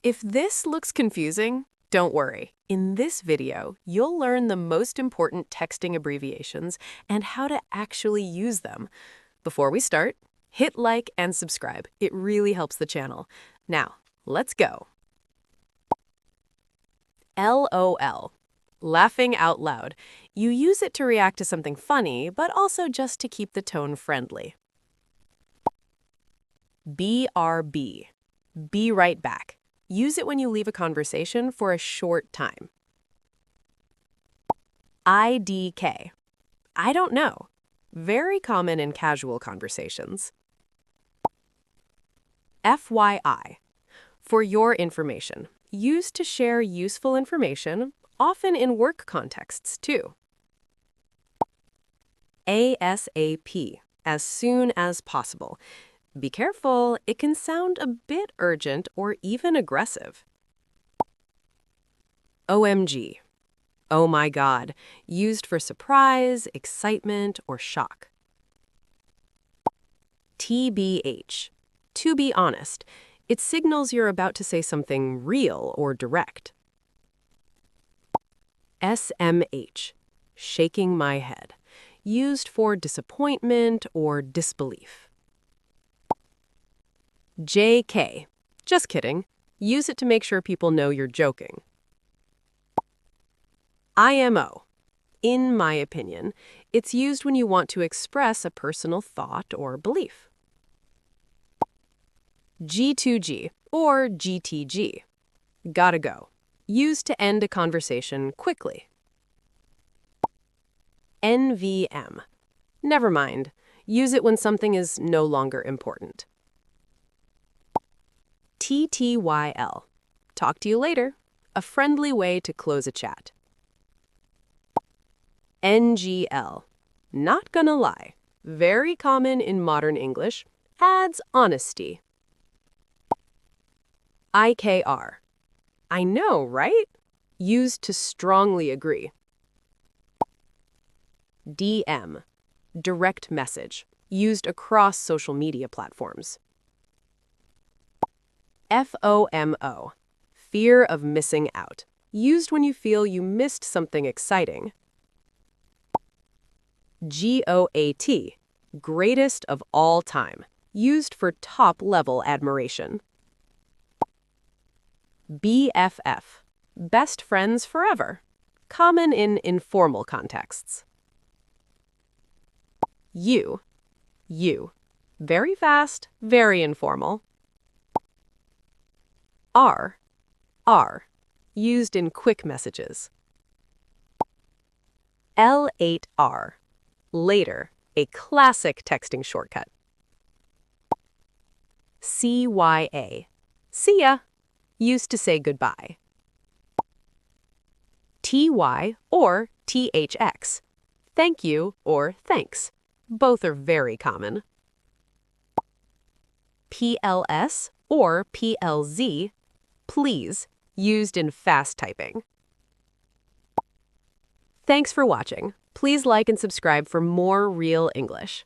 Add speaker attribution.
Speaker 1: If this looks confusing, don't worry. In this video, you'll learn the most important texting abbreviations and how to actually use them. Before we start, hit like and subscribe. It really helps the channel. Now, let's go. LOL. Laughing out loud. You use it to react to something funny, but also just to keep the tone friendly. BRB. Be right back. Use it when you leave a conversation for a short time. IDK. I don't know. Very common in casual conversations. FYI. For your information. Used to share useful information, often in work contexts too. ASAP. As soon as possible. Be careful, it can sound a bit urgent or even aggressive. OMG. Oh my God. Used for surprise, excitement, or shock. TBH. To be honest. It signals you're about to say something real or direct. SMH. Shaking my head. Used for disappointment or disbelief. JK. Just kidding. Use it to make sure people know you're joking. IMO. In my opinion, it's used when you want to express a personal thought or belief. G2G or GTG. Gotta go. Used to end a conversation quickly. NVM. Never mind. Use it when something is no longer important. TTYL. Talk to you later. A friendly way to close a chat. NGL. Not gonna lie. Very common in modern English. Adds honesty. IKR. I know, right? Used to strongly agree. DM. Direct message. Used across social media platforms. FOMO. Fear of missing out. Used when you feel you missed something exciting. GOAT. Greatest of all time. Used for top-level admiration. BFF. Best friends forever. Common in informal contexts. You. Very fast, very informal. R. Used in quick messages. L8R. Later, a classic texting shortcut. CYA. See ya. Used to say goodbye. TY or THX. Thank you or thanks. Both are very common. PLS or PLZ. Please. Used in fast typing. Thanks for watching. Please like and subscribe for more real English.